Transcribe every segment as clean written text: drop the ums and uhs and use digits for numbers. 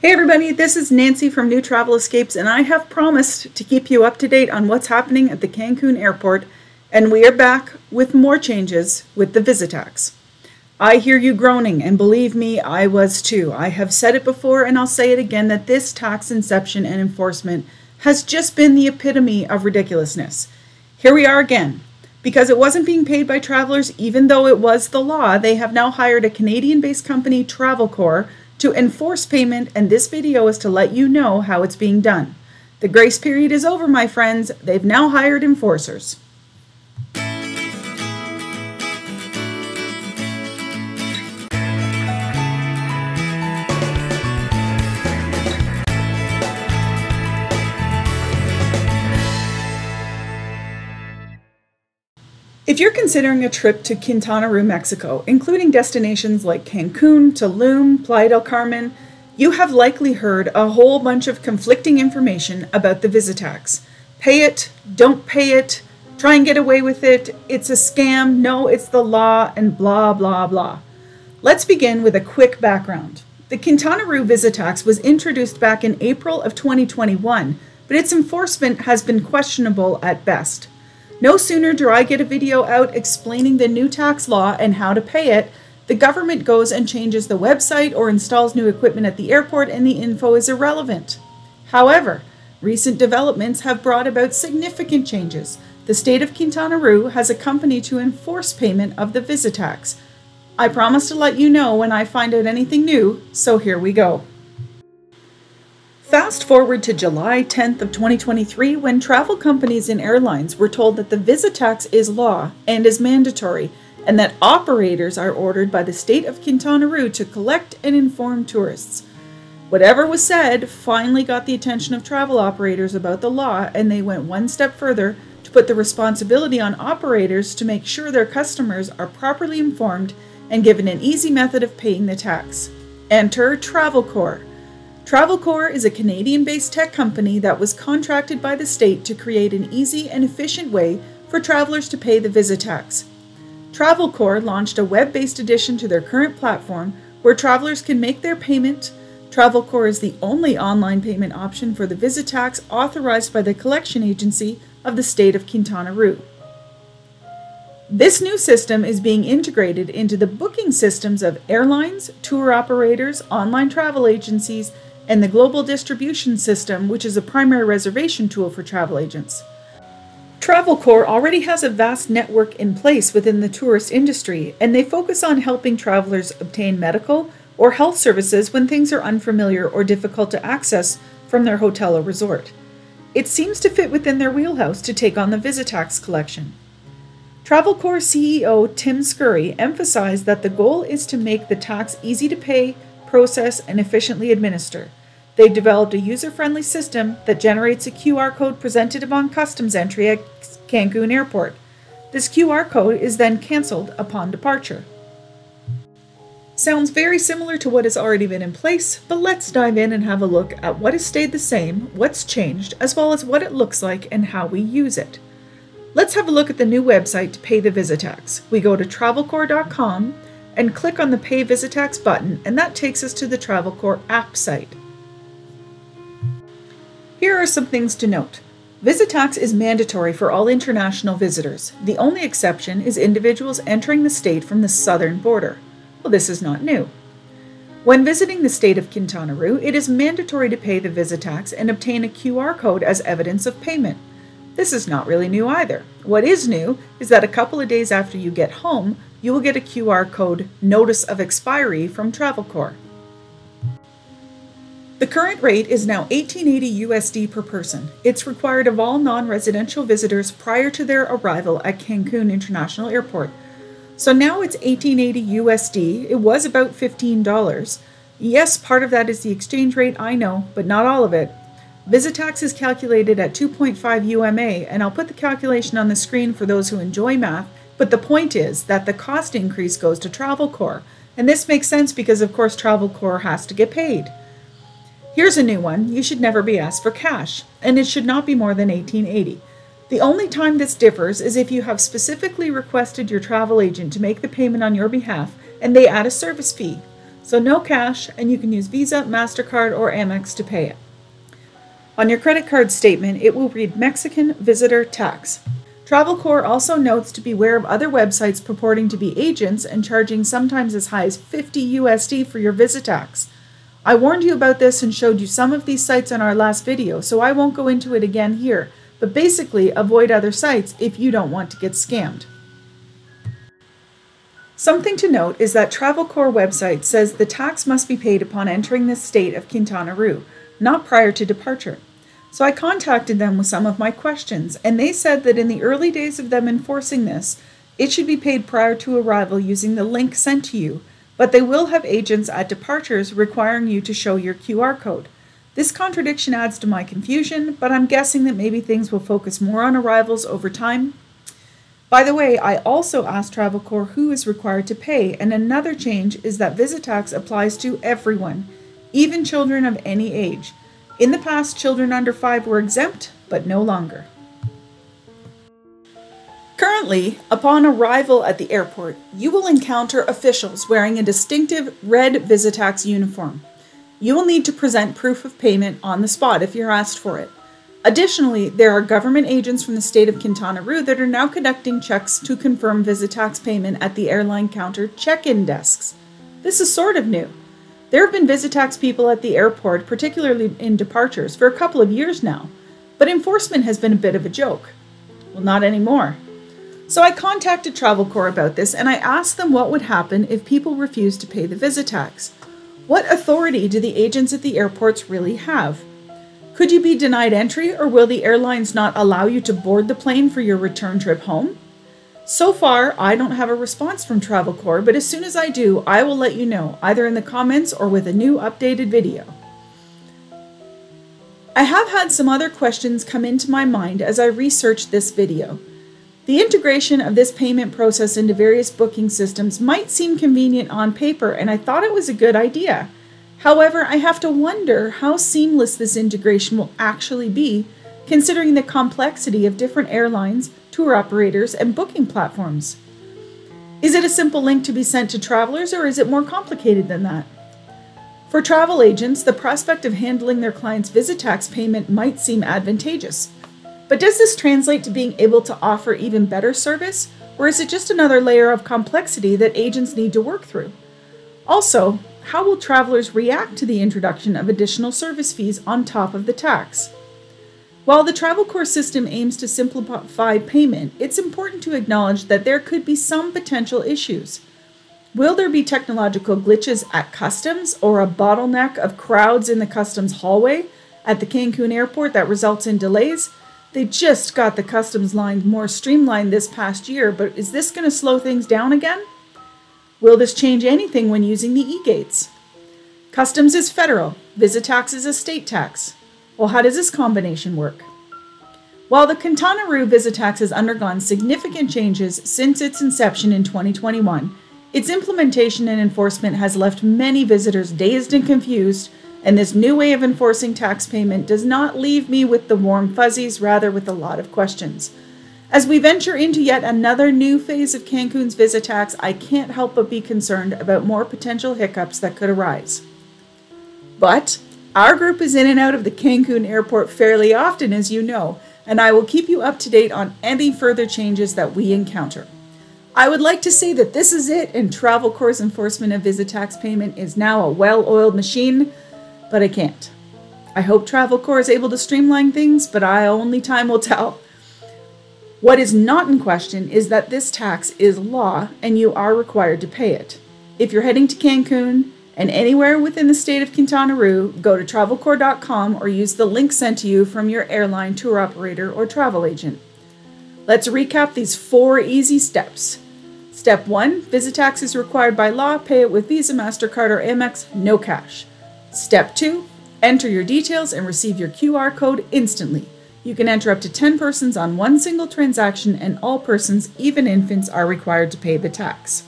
Hey everybody, this is Nancy from New Travel Escapes, and I have promised to keep you up to date on what's happening at the Cancun airport, and we are back with more changes with the Visitax. I hear you groaning, and believe me, I was too. I have said it before, and I'll say it again, that this tax inception and enforcement has just been the epitome of ridiculousness. Here we are again. Because it wasn't being paid by travelers, even though it was the law, they have now hired a Canadian-based company, TravelCore, to enforce payment, and this video is to let you know how it's being done. The grace period is over, my friends. They've now hired enforcers. If you're considering a trip to Quintana Roo, Mexico, including destinations like Cancun, Tulum, Playa del Carmen, you have likely heard a whole bunch of conflicting information about the Visitax. Pay it, don't pay it, try and get away with it, it's a scam, no, it's the law, and blah, blah, blah. Let's begin with a quick background. The Quintana Roo Visitax was introduced back in April of 2021, but its enforcement has been questionable at best. No sooner do I get a video out explaining the new tax law and how to pay it, the government goes and changes the website or installs new equipment at the airport, and the info is irrelevant. However, recent developments have brought about significant changes. The State of Quintana Roo has a company to enforce payment of the Visitax. I promise to let you know when I find out anything new, so here we go. Fast forward to July 10th of 2023, when travel companies and airlines were told that the Visitax is law and is mandatory, and that operators are ordered by the State of Quintana Roo to collect and inform tourists. Whatever was said finally got the attention of travel operators about the law, and they went one step further to put the responsibility on operators to make sure their customers are properly informed and given an easy method of paying the tax. Enter TravelCore. TravelCore is a Canadian-based tech company that was contracted by the state to create an easy and efficient way for travelers to pay the Visitax. TravelCore launched a web-based addition to their current platform where travelers can make their payment. TravelCore is the only online payment option for the Visitax authorized by the collection agency of the State of Quintana Roo. This new system is being integrated into the booking systems of airlines, tour operators, online travel agencies, and the global distribution system, which is a primary reservation tool for travel agents. TravelCore already has a vast network in place within the tourist industry, and they focus on helping travelers obtain medical or health services when things are unfamiliar or difficult to access from their hotel or resort. It seems to fit within their wheelhouse to take on the Visitax collection. TravelCore CEO Tim Scurry emphasized that the goal is to make the tax easy to pay, process, and efficiently administer. They've developed a user-friendly system that generates a QR code presented upon customs entry at Cancun Airport. This QR code is then canceled upon departure. Sounds very similar to what has already been in place, but let's dive in and have a look at what has stayed the same, what's changed, as well as what it looks like and how we use it. Let's have a look at the new website to pay the Visitax. We go to TravelCore.com and click on the Pay Visitax button, and that takes us to the TravelCore app site. Here are some things to note. Visitax is mandatory for all international visitors. The only exception is individuals entering the state from the southern border. Well, this is not new. When visiting the State of Quintana Roo, it is mandatory to pay the Visitax and obtain a QR code as evidence of payment. This is not really new either. What is new is that a couple of days after you get home, you will get a QR code notice of expiry from TravelCore. The current rate is now $18.80 USD per person. It's required of all non-residential visitors prior to their arrival at Cancun International Airport. So now it's $18.80 USD. It was about $15. Yes, part of that is the exchange rate, I know, but not all of it. Visitax is calculated at 2.5 UMA, and I'll put the calculation on the screen for those who enjoy math, but the point is that the cost increase goes to TravelCore, and this makes sense because of course TravelCore has to get paid. Here's a new one. You should never be asked for cash, and it should not be more than $18.80. The only time this differs is if you have specifically requested your travel agent to make the payment on your behalf and they add a service fee. So no cash, and you can use Visa, MasterCard, or Amex to pay it. On your credit card statement, it will read Mexican Visitor Tax. TravelCore also notes to beware of other websites purporting to be agents and charging sometimes as high as $50 USD for your Visitax. I warned you about this and showed you some of these sites in our last video, so I won't go into it again here, but basically avoid other sites if you don't want to get scammed. Something to note is that TravelCore website says the tax must be paid upon entering the state of Quintana Roo, not prior to departure. So I contacted them with some of my questions, and they said that in the early days of them enforcing this, it should be paid prior to arrival using the link sent to you, but they will have agents at departures requiring you to show your QR code. This contradiction adds to my confusion, but I'm guessing that maybe things will focus more on arrivals over time. By the way, I also asked TravelCore who is required to pay, and another change is that Visitax applies to everyone, even children of any age. In the past, children under 5 were exempt, but no longer. Currently, upon arrival at the airport, you will encounter officials wearing a distinctive red Visitax uniform. You will need to present proof of payment on the spot if you're asked for it. Additionally, there are government agents from the state of Quintana Roo that are now conducting checks to confirm Visitax payment at the airline counter check-in desks. This is sort of new. There have been Visitax people at the airport, particularly in departures, for a couple of years now, but enforcement has been a bit of a joke. Well, not anymore. So I contacted TravelCore about this, and I asked them what would happen if people refused to pay the Visitax. What authority do the agents at the airports really have? Could you be denied entry, or will the airlines not allow you to board the plane for your return trip home? So far, I don't have a response from TravelCore, but as soon as I do, I will let you know, either in the comments or with a new updated video. I have had some other questions come into my mind as I researched this video. The integration of this payment process into various booking systems might seem convenient on paper, and I thought it was a good idea. However, I have to wonder how seamless this integration will actually be, considering the complexity of different airlines, tour operators, and booking platforms. Is it a simple link to be sent to travelers, or is it more complicated than that? For travel agents, the prospect of handling their clients' Visitax payment might seem advantageous. But does this translate to being able to offer even better service, or is it just another layer of complexity that agents need to work through? Also, how will travelers react to the introduction of additional service fees on top of the tax? While the TravelCore system aims to simplify payment, it's important to acknowledge that there could be some potential issues. Will there be technological glitches at customs, or a bottleneck of crowds in the customs hallway at the Cancun airport that results in delays? They just got the customs line more streamlined this past year, but is this going to slow things down again? Will this change anything when using the e-gates? Customs is federal, Visitax is a state tax. Well, how does this combination work? While the Quintana Roo Visitax has undergone significant changes since its inception in 2021, its implementation and enforcement has left many visitors dazed and confused, and this new way of enforcing tax payment does not leave me with the warm fuzzies, rather with a lot of questions. As we venture into yet another new phase of Cancun's Visitax, I can't help but be concerned about more potential hiccups that could arise. But our group is in and out of the Cancun airport fairly often, as you know, and I will keep you up to date on any further changes that we encounter. I would like to say that this is it, and TravelCore's enforcement of Visitax payment is now a well-oiled machine, but I can't. I hope TravelCore is able to streamline things, but only time will tell. What is not in question is that this tax is law and you are required to pay it. If you're heading to Cancun and anywhere within the state of Quintana Roo, go to TravelCore.com or use the link sent to you from your airline, tour operator, or travel agent. Let's recap these 4 easy steps. Step 1, Visitax is required by law, pay it with Visa, MasterCard, or Amex, no cash. Step 2, enter your details and receive your QR code instantly. You can enter up to 10 persons on one single transaction, and all persons, even infants, are required to pay the tax.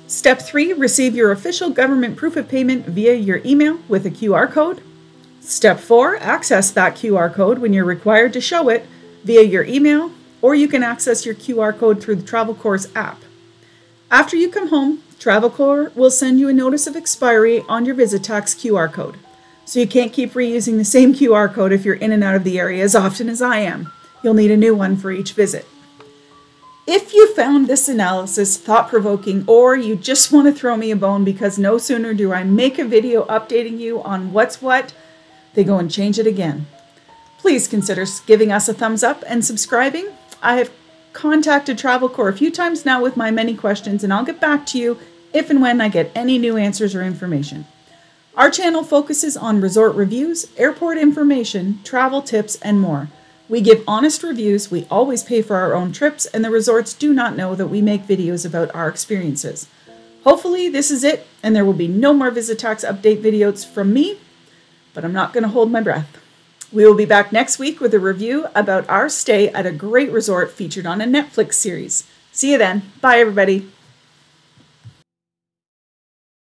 Step 3, receive your official government proof of payment via your email with a QR code. Step 4, access that QR code when you're required to show it via your email, or you can access your QR code through the TravelCore's app. After you come home, TravelCore will send you a notice of expiry on your Visitax QR code. So you can't keep reusing the same QR code if you're in and out of the area as often as I am. You'll need a new one for each visit. If you found this analysis thought-provoking, or you just want to throw me a bone because no sooner do I make a video updating you on what's what, they go and change it again. Please consider giving us a thumbs up and subscribing. I have contacted TravelCore a few times now with my many questions, and I'll get back to you if and when I get any new answers or information. Our channel focuses on resort reviews, airport information, travel tips, and more. We give honest reviews, we always pay for our own trips, and the resorts do not know that we make videos about our experiences. Hopefully this is it, and there will be no more Visitax update videos from me, but I'm not going to hold my breath. We will be back next week with a review about our stay at a great resort featured on a Netflix series. See you then. Bye, everybody.